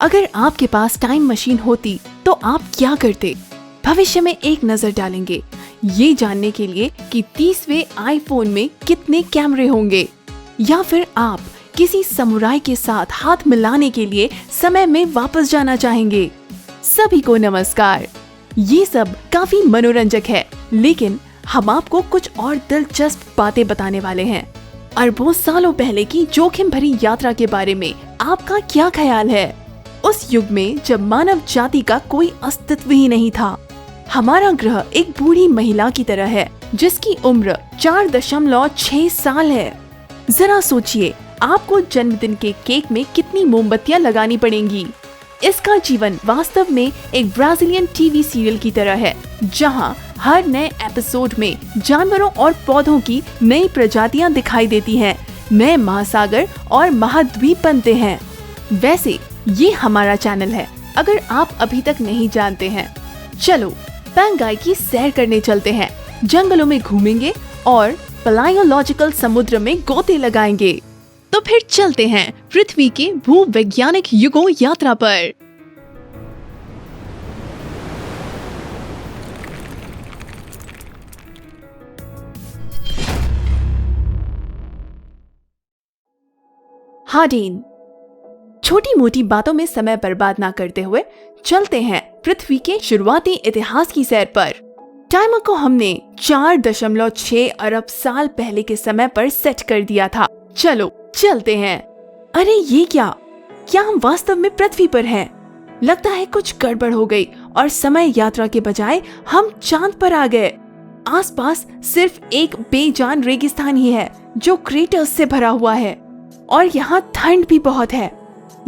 अगर आपके पास time machine होती तो आप क्या करते? भविष्य में एक नजर डालेंगे ये जानने के लिए कि 30वें आईफोन में कितने कैमरे होंगे, या फिर आप किसी समुराई के साथ हाथ मिलाने के लिए समय में वापस जाना चाहेंगे। सभी को नमस्कार। ये सब काफी मनोरंजक है, लेकिन हम आपको कुछ और दिलचस्प बातें बताने वाले हैं। अरबों सालों पहले की जोखिम भरी यात्रा के बारे में आपका क्या ख्याल है? उस युग में जब मानव जाति का कोई अस्तित्व ही नहीं था। हमारा ग्रह एक बूढ़ी महिला की तरह है जिसकी उम्र 4.6 साल है। जरा सोचिए, आपको जन्मदिन के केक में कितनी मोमबत्तियां लगानी पड़ेंगी। इसका जीवन वास्तव में एक ब्राजीलियन टीवी सीरियल की तरह है, जहां हर नए एपिसोड में जानवरों और पौधों की नई प्रजातियां दिखाई देती हैं, नए महासागर और महाद्वीप बनते हैं। वैसे ये हमारा चैनल है, अगर आप अभी तक नहीं जानते हैं। चलो पैंगाई की सैर करने चलते हैं, जंगलों में घूमेंगे और पलायोलॉजिकल समुद्र में गोते लगाएंगे। तो फिर चलते हैं पृथ्वी के भूवैज्ञानिक युगों यात्रा पर। हार्डीन। छोटी मोटी बातों में समय बर्बाद ना करते हुए चलते हैं पृथ्वी के शुरुआती इतिहास की सैर पर। टाइमर को हमने 4.6 अरब साल पहले के समय पर सेट कर दिया था। चलो चलते हैं। अरे ये क्या हम वास्तव में पृथ्वी पर हैं? लगता है कुछ गड़बड़ हो गई और समय यात्रा के बजाय हम चांद पर आ गए। आसपास सिर्फ एक बेजान रेगिस्तान ही है जो क्रेटर्स से भरा हुआ है, और यहाँ ठंड भी बहुत है।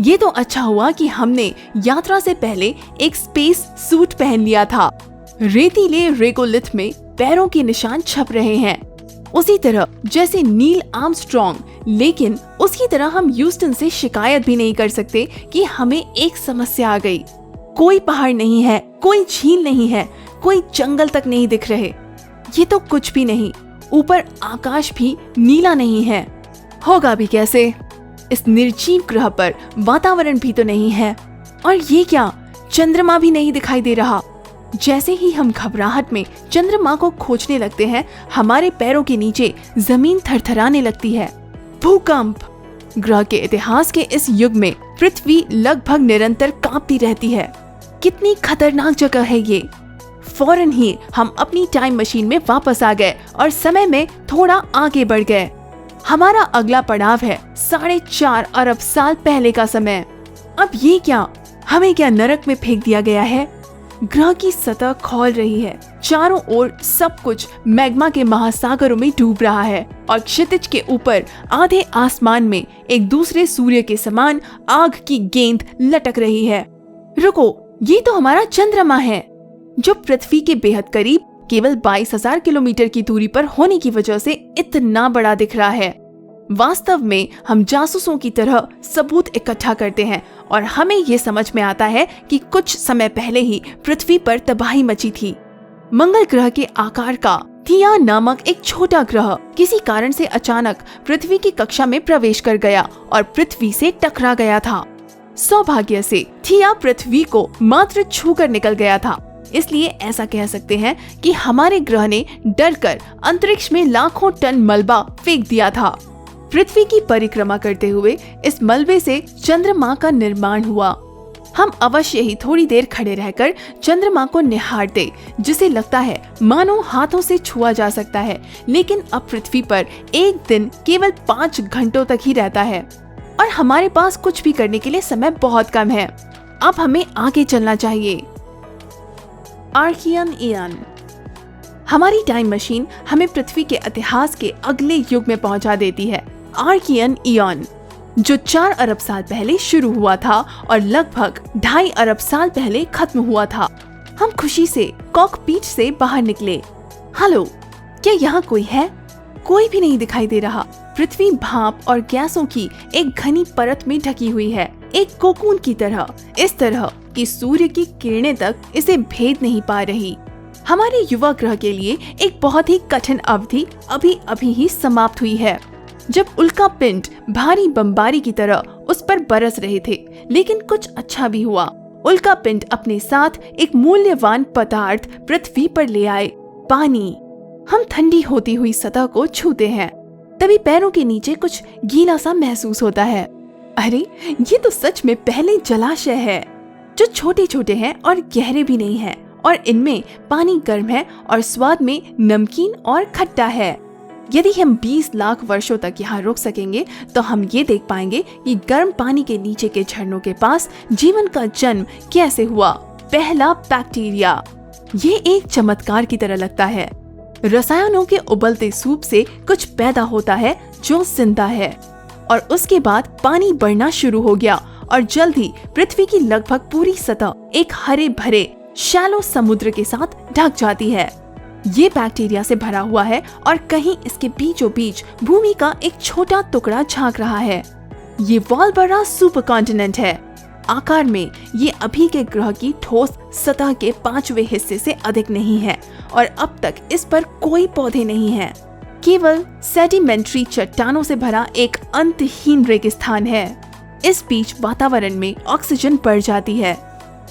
ये तो अच्छा हुआ कि हमने यात्रा से पहले एक स्पेस सूट पहन लिया था। रेतीले रेगोलिथ में पैरों के निशान छप रहे हैं, उसी तरह जैसे नील आर्मस्ट्रॉन्ग। लेकिन उसकी तरह हम ह्यूस्टन से शिकायत भी नहीं कर सकते कि हमें एक समस्या आ गई। कोई पहाड़ नहीं है, कोई झील नहीं है, कोई जंगल तक नहीं दिख रहे। ये तो कुछ भी नहीं। ऊपर आकाश भी नीला नहीं है। होगा भी कैसे? इस निर्जीव ग्रह पर वातावरण भी तो नहीं है। और ये क्या, चंद्रमा भी नहीं दिखाई दे रहा। जैसे ही हम घबराहट में चंद्रमा को खोजने लगते हैं, हमारे पैरों के नीचे जमीन थरथराने लगती है। भूकंप। ग्रह के इतिहास के इस युग में पृथ्वी लगभग निरंतर कांपती रहती है। कितनी खतरनाक जगह है ये। फौरन ही हम अपनी टाइम मशीन में वापस आ गए और समय में थोड़ा आगे बढ़ गए। हमारा अगला पड़ाव है 4.5 अरब साल पहले का समय। अब ये क्या, हमें क्या नरक में फेंक दिया गया है? ग्रह की सतह खौल रही है। चारों ओर सब कुछ मैग्मा के महासागरों में डूब रहा है, और क्षितिज के ऊपर आधे आसमान में एक दूसरे सूर्य के समान आग की गेंद लटक रही है। रुको, ये तो हमारा चंद्रमा है, जो पृथ्वी के बेहद करीब केवल 22,000 किलोमीटर की दूरी पर होने की वजह से इतना बड़ा दिख रहा है। वास्तव में हम जासूसों की तरह सबूत इकट्ठा करते हैं, और हमें ये समझ में आता है कि कुछ समय पहले ही पृथ्वी पर तबाही मची थी। मंगल ग्रह के आकार का थिया नामक एक छोटा ग्रह किसी कारण से अचानक पृथ्वी की कक्षा में प्रवेश कर गया और पृथ्वी से टकरा गया था। सौभाग्य से थिया पृथ्वी को मात्र छू कर निकल गया था, इसलिए ऐसा कह सकते हैं कि हमारे ग्रह ने डरकर अंतरिक्ष में लाखों टन मलबा फेंक दिया था। पृथ्वी की परिक्रमा करते हुए इस मलबे से चंद्रमा का निर्माण हुआ। हम अवश्य ही थोड़ी देर खड़े रहकर चंद्रमा को निहारते, जिसे लगता है मानो हाथों से छुआ जा सकता है। लेकिन अब पृथ्वी पर एक दिन केवल 5 घंटों तक ही रहता है, और हमारे पास कुछ भी करने के लिए समय बहुत कम है। अब हमें आगे चलना चाहिए। Archean eon. हमारी टाइम मशीन हमें पृथ्वी के इतिहास के अगले युग में पहुंचा देती है। आर्कियन ईयन, जो 4 अरब साल पहले शुरू हुआ था और लगभग 2.5 अरब साल पहले खत्म हुआ था। हम खुशी से कॉकपीट से बाहर निकले। हेलो, क्या यहाँ कोई है? कोई भी नहीं दिखाई दे रहा। पृथ्वी भाप और गैसों की एक घनी परत में ढकी हुई है, एक कोकून की तरह, इस तरह कि सूर्य की किरणें तक इसे भेद नहीं पा रही। हमारे युवा ग्रह के लिए एक बहुत ही कठिन अवधि अभी अभी ही समाप्त हुई है। जब उल्का पिंड भारी बमबारी की तरह उस पर बरस रहे थे। लेकिन कुछ अच्छा भी हुआ। उल्का पिंड अपने साथ एक मूल्यवान पदार्थ पृथ्वी पर ले आए, पानी। हम ठंडी होती हुई सतह को छूते हैं, तभी पैरों के नीचे कुछ गीला सा महसूस होता है। अरे ये तो सच में पहले जलाशय है, जो छोटे छोटे हैं और गहरे भी नहीं है, और इनमें पानी गर्म है और स्वाद में नमकीन और खट्टा है। यदि हम 20 लाख वर्षों तक यहाँ रुक सकेंगे तो हम ये देख पाएंगे कि गर्म पानी के नीचे के झरनों के पास जीवन का जन्म कैसे हुआ। पहला बैक्टीरिया। ये एक चमत्कार की तरह लगता है। रसायनों के उबलते सूप से कुछ पैदा होता है जो जिंदा है, और उसके बाद पानी बढ़ना शुरू हो गया और जल्द ही पृथ्वी की लगभग पूरी सतह एक हरे भरे शैलो समुद्र के साथ ढक जाती है। ये बैक्टीरिया से भरा हुआ है और कहीं इसके बीचों बीच भूमि का एक छोटा टुकड़ा झांक रहा है। ये वालबरा सुपर कॉन्टिनेंट है। आकार में ये अभी के ग्रह की ठोस सतह के 5वें हिस्से से अधिक नहीं है, और अब तक इस पर कोई पौधे नहीं हैं। केवल सेडिमेंट्री चट्टानों से भरा एक अंतहीन रेगिस्तान है। इस बीच वातावरण में ऑक्सीजन बढ़ जाती है,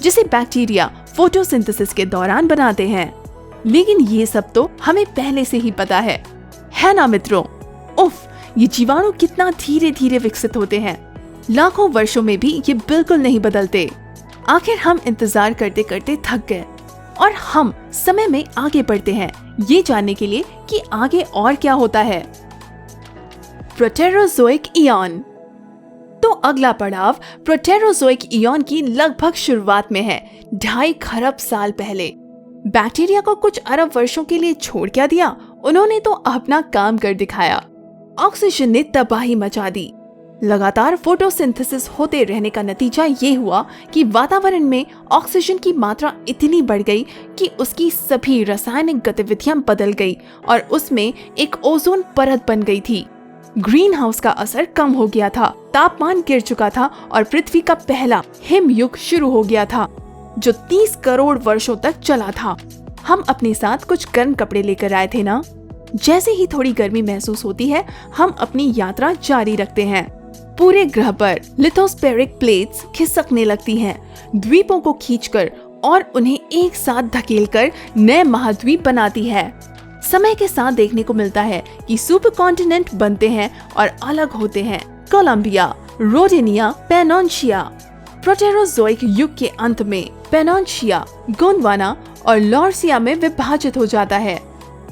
जिसे बैक्टीरिया फोटोसिंथेसिस के दौरान बनाते हैं। लेकिन ये सब तो हमें पहले से ही पता है ना मित्रों? उफ, ये जीवाणु कितना धीरे धीरे विकसित होते हैं। लाखों वर्षों में भी ये बिल्कुल नहीं बदलते। आखिर हम इंतजार करते करते थक गए और हम समय में आगे बढ़ते हैं, ये जानने के लिए कि आगे और क्या होता है। Proterozoic ion. तो अगला पड़ाव प्रोटेरोजोइक इयॉन की लगभग शुरुआत में है। 2.5 खरब साल पहले बैक्टीरिया को कुछ अरब वर्षों के लिए छोड़ क्या दिया? उन्होंने तो अपना काम कर दिखाया। ऑक्सीजन ने तबाही मचा दी। लगातार फोटोसिंथेसिस होते रहने का नतीजा ये हुआ कि वातावरण में ऑक्सीजन की मात्रा इतनी बढ़ गई कि उसकी सभी रासायनिक गतिविधियां बदल गई और उसमें एक ओजोन परत बन गई थी। ग्रीन हाउस का असर कम हो गया था, तापमान गिर चुका था और पृथ्वी का पहला हिमयुग शुरू हो गया था, जो 30 करोड़ वर्षों तक चला था। हम अपने साथ कुछ गर्म कपड़े लेकर आए थे ना? जैसे ही थोड़ी गर्मी महसूस होती है, हम अपनी यात्रा जारी रखते हैं। पूरे ग्रह पर लिथोस्फेरिक प्लेट्स खिसकने लगती हैं, द्वीपों को खींचकर और उन्हें एक साथ धकेलकर नए महाद्वीप बनाती है। समय के साथ देखने को मिलता है कि सुपर कॉन्टिनेंट बनते हैं और अलग होते हैं। कोलंबिया, रोडेनिया, पेनोन्शिया। प्रोटेरोजोइक युग के अंत में पेनोन्शिया, गोंडवाना और लॉर्सिया में विभाजित हो जाता है।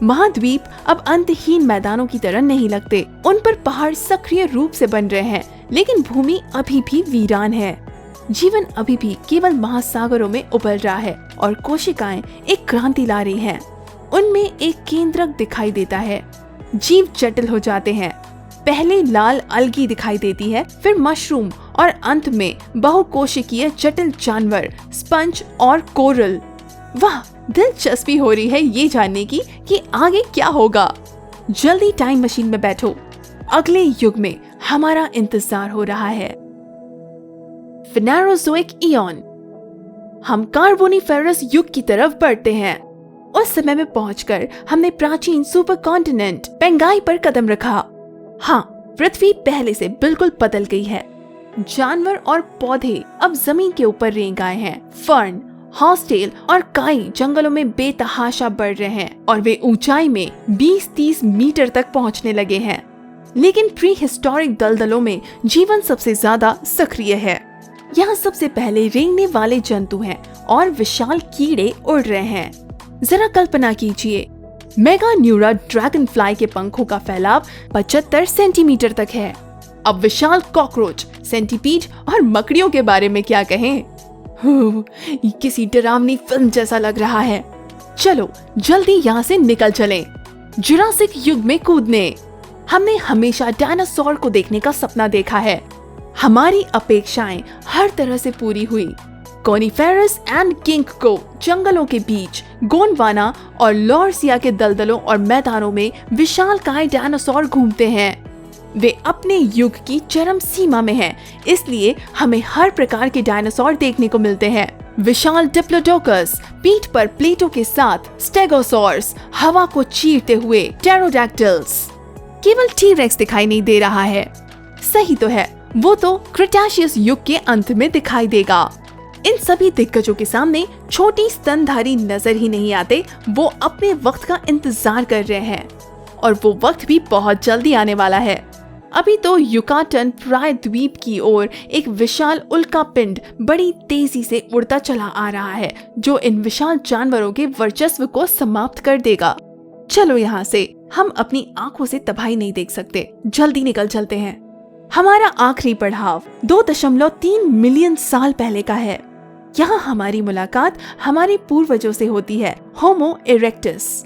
महाद्वीप अब अंतहीन मैदानों की तरह नहीं लगते। उन पर पहाड़ सक्रिय रूप से बन रहे हैं, लेकिन भूमि अभी भी वीरान है। जीवन अभी भी केवल महासागरों में उबल रहा है और कोशिकाएं एक क्रांति ला रही हैं। उनमें एक केंद्रक दिखाई देता है। जीव जटिल हो जाते हैं। पहले लाल अलगी दिखाई देती है, फिर मशरूम और अंत में बहुकोशिकीय जटिल जानवर, स्पंज और कोरल। वाह, दिलचस्पी हो रही है ये जानने की कि आगे क्या होगा। जल्दी टाइम मशीन में बैठो, अगले युग में हमारा इंतजार हो रहा है। फेनेरोजोइक इयॉन। हम कार्बोनिफेरस युग की तरफ बढ़ते हैं। उस समय में पहुंचकर हमने प्राचीन सुपर कॉन्टिनेंट पेंगाई पर कदम रखा। हाँ, पृथ्वी पहले से बिल्कुल बदल गई है। जानवर और पौधे अब जमीन के ऊपर रेंग आए हैं। फर्न, हॉर्सटेल और काई जंगलों में बेतहाशा बढ़ रहे हैं और वे ऊंचाई में 20-30 मीटर तक पहुंचने लगे हैं। लेकिन प्री हिस्टोरिक दलदलों में जीवन सबसे ज्यादा सक्रिय है। यहाँ सबसे पहले रेंगने वाले जंतु हैं और विशाल कीड़े उड़ रहे हैं। जरा कल्पना कीजिए, मेगान्यूरा ड्रैगन फ्लाई के पंखों का फैलाव 75 सेंटीमीटर तक है। अब विशाल कॉकरोच, सेंटीपीड और मकड़ियों के बारे में क्या कहें? ये किसी डरावनी फिल्म जैसा लग रहा है। चलो जल्दी यहाँ से निकल चलें। जुरासिक युग में कूदने। हमने हमेशा डायनासोर को देखने का सपना देखा है। हमारी अपेक्षाएं हर तरह से पूरी हुई। कोनिफेरस एंड गिंकगो जंगलों के बीच गोंडवाना और लॉर्सिया के दलदलों और मैदानों में विशालकाय डायनासोर घूमते हैं। वे अपने युग की चरम सीमा में हैं, इसलिए हमें हर प्रकार के डायनासोर देखने को मिलते हैं। विशाल डिप्लोडोकस, पीठ पर प्लेटों के साथ स्टेगोसॉर्स, हवा को चीरते हुए टेरोडैक्टिल्स। केवल टी-रेक्स दिखाई नहीं दे रहा है। सही तो है, वो तो क्रिटेशियस युग के अंत में दिखाई देगा। इन सभी दिग्गजों के सामने छोटी स्तनधारी नजर ही नहीं आते। वो अपने वक्त का इंतजार कर रहे हैं और वो वक्त भी बहुत जल्दी आने वाला है। अभी तो युकाटन प्रायद्वीप की ओर एक विशाल उल्का पिंड बड़ी तेजी से उड़ता चला आ रहा है, जो इन विशाल जानवरों के वर्चस्व को समाप्त कर देगा। चलो यहाँ से, हम अपनी आंखों से तबाही नहीं देख सकते, जल्दी निकल चलते हैं। हमारा आखिरी पड़ाव 2.3 मिलियन साल पहले का है। यहाँ हमारी मुलाकात हमारे पूर्वजों से होती है, होमो इरेक्टस।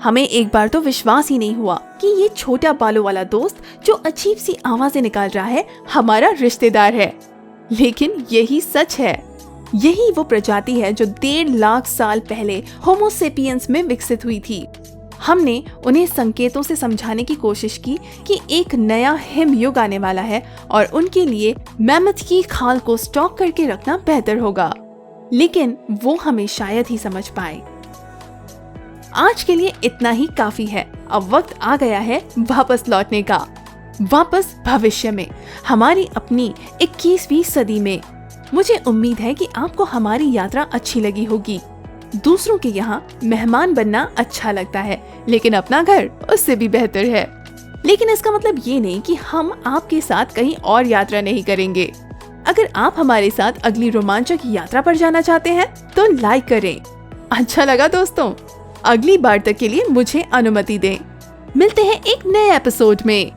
हमें एक बार तो विश्वास ही नहीं हुआ कि ये छोटा बालों वाला दोस्त जो अजीब सी आवाजें निकाल रहा है हमारा रिश्तेदार है। लेकिन यही सच है। यही वो प्रजाति है जो 1.5 लाख साल पहले होमो सेपियंस में विकसित हुई थी। हमने उन्हें संकेतों से समझाने की कोशिश की कि एक नया हिम युग आने वाला है और उनके लिए मैमथ की खाल को स्टॉक करके रखना बेहतर होगा, लेकिन वो हमें शायद ही समझ पाए। आज के लिए इतना ही काफी है। अब वक्त आ गया है वापस लौटने का, वापस भविष्य में, हमारी अपनी 21वीं सदी में। मुझे उम्मीद है कि आपको हमारी यात्रा अच्छी लगी होगी। दूसरों के यहाँ मेहमान बनना अच्छा लगता है, लेकिन अपना घर उससे भी बेहतर है। लेकिन इसका मतलब ये नहीं कि हम आपके साथ कहीं और यात्रा नहीं करेंगे। अगर आप हमारे साथ अगली रोमांचक यात्रा पर जाना चाहते हैं तो लाइक करें। अच्छा लगा दोस्तों? अगली बार तक के लिए मुझे अनुमति दें। मिलते हैं एक नए एपिसोड में।